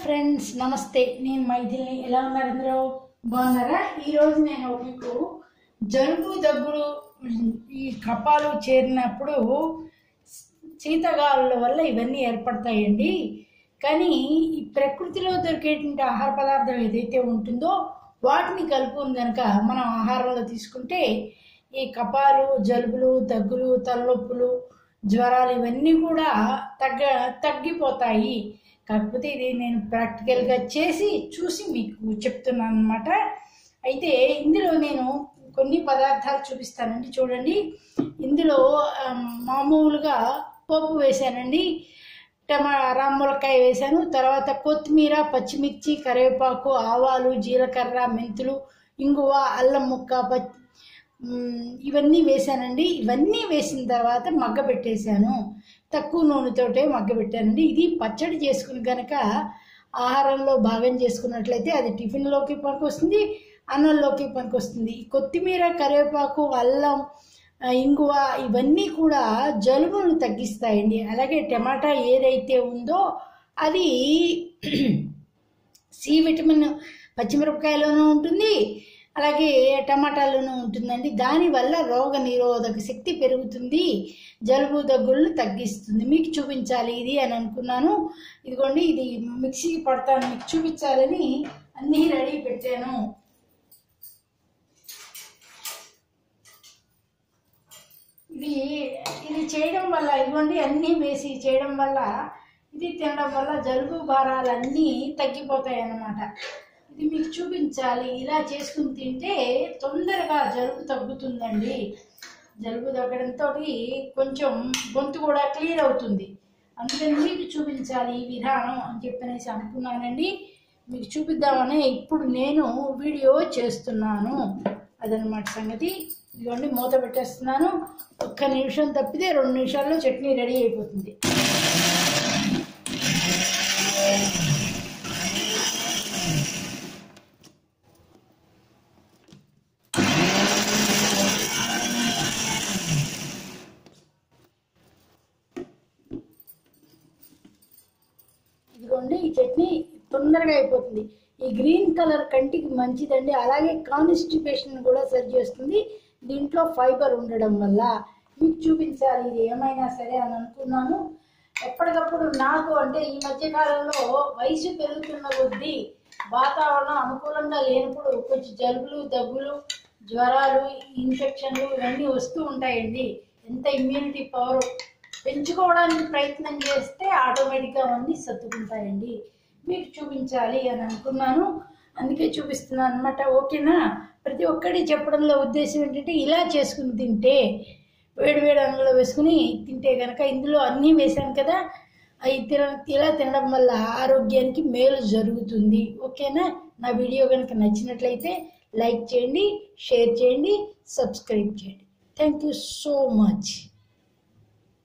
Friends, నమస్తే. నేను మైథిల్ని. ఎలా ఉన్నారు అందరూ? బాగున్నారా? ఈరోజు నేను మీకు జలుబు దగ్గులు ఈ కపాలు చేరినప్పుడు శీతగాలుల వల్ల ఇవన్నీ ఏర్పడతాయండి. కానీ ఈ ప్రకృతిలో దొరికేటువంటి ఆహార పదార్థం ఏదైతే ఉంటుందో వాటిని కలుపుకొని కనుక మనం ఆహారంలో తీసుకుంటే ఈ కపాలు, జలుబులు, దగ్గులు, తలనొప్పులు, జ్వరాలు ఇవన్నీ కూడా తగ్గిపోతాయి. కాకపోతే ఇది నేను ప్రాక్టికల్గా చేసి చూసి మీకు చెప్తున్నాను అన్నమాట. అయితే ఇందులో నేను కొన్ని పదార్థాలు చూపిస్తానండి. చూడండి, ఇందులో మామూలుగా పోపు వేసానండి. రామ్మూలకాయ వేసాను, తర్వాత కొత్తిమీర, పచ్చిమిర్చి, కరివేపాకు, ఆవాలు, జీలకర్ర, మెంతులు, ఇంగువ, అల్లం ముక్క, ఇవన్నీ వేసానండి. ఇవన్నీ వేసిన తర్వాత మగ్గబెట్టేశాను. తక్కువ నూనెతోటే మగ్గబెట్టానండి. ఇది పచ్చడి చేసుకుని కనుక ఆహారంలో భాగం చేసుకున్నట్లయితే అది టిఫిన్లోకి పనికొస్తుంది, అన్నంలోకి పనికొస్తుంది. కొత్తిమీర, కరివేపాకు, అల్లం, ఇంగువ ఇవన్నీ కూడా జలుబును తగ్గిస్తాయండి. అలాగే టమాటా ఏదైతే ఉందో అది సి విటమిన్ పచ్చిమిరపకాయలోనూ ఉంటుంది, అలాగే టమాటాలోనూ ఉంటుందండి. దానివల్ల రోగ నిరోధక శక్తి పెరుగుతుంది, జలుబు దగ్గులను తగ్గిస్తుంది. మీకు చూపించాలి ఇది అని అనుకున్నాను. ఇదిగోండి, ఇది మిక్సీకి పడతాను, మీకు చూపించాలని అన్నీ రెడీ పెట్టాను. ఇది చేయడం వల్ల, ఇదిగోండి అన్నీ వేసి చేయడం వల్ల, ఇది తినడం వల్ల జలుబు భారాలన్నీ తగ్గిపోతాయి అన్నమాట. ఇది మీకు చూపించాలి. ఇలా చేసుకుని తింటే తొందరగా జలుబు తగ్గుతుందండి. జలుబు తగ్గడంతో కొంచెం గొంతు కూడా క్లియర్ అవుతుంది. అందుకని మీకు చూపించాలి ఈ విధానం అని చెప్పనేసి అనుకున్నానండి. మీకు చూపిద్దామని ఇప్పుడు నేను వీడియో చేస్తున్నాను. అదనమాట సంగతి. ఇదిగోండి, మూత పెట్టేస్తున్నాను. 1 నిమిషం తప్పితే 2 నిమిషాల్లో చట్నీ రెడీ అయిపోతుంది. ఇదిగోండి, ఈ చట్నీ తొందరగా అయిపోతుంది. ఈ గ్రీన్ కలర్ కంటికి మంచిదండి. అలాగే కాన్స్టిపేషన్ కూడా సరి చేస్తుంది దీంట్లో ఫైబర్ ఉండడం వల్ల. మీకు చూపించాలి ఇది ఏమైనా సరే అని అనుకున్నాను. ఎప్పటికప్పుడు నాకు అంటే ఈ మధ్యకాలంలో వయసు పెరుగుతున్న కొద్దీ వాతావరణం అనుకూలంగా లేనప్పుడు కొంచెం జలుబులు, దగ్గులు, జ్వరాలు, ఇన్ఫెక్షన్లు ఇవన్నీ వస్తూ ఉంటాయండి. ఎంత ఇమ్యూనిటీ పవర్ పెంచుకోవడానికి ప్రయత్నం చేస్తే ఆటోమేటిక్గా అవన్నీ సర్దుకుంటాయండి. మీకు చూపించాలి అని అనుకున్నాను, అందుకే చూపిస్తున్నాను అనమాట. ఓకేనా? ప్రతి ఒక్కటి చెప్పడంలో ఉద్దేశం ఏంటంటే ఇలా చేసుకుని తింటే, వేడివేడి అన్నంలో వేసుకుని తింటే కనుక, ఇందులో అన్నీ వేసాను కదా, ఇలా తినడం వల్ల ఆరోగ్యానికి మేలు జరుగుతుంది. ఓకేనా? నా వీడియో కనుక నచ్చినట్లయితే లైక్ చేయండి, షేర్ చేయండి, సబ్స్క్రైబ్ చేయండి. Thank you so much.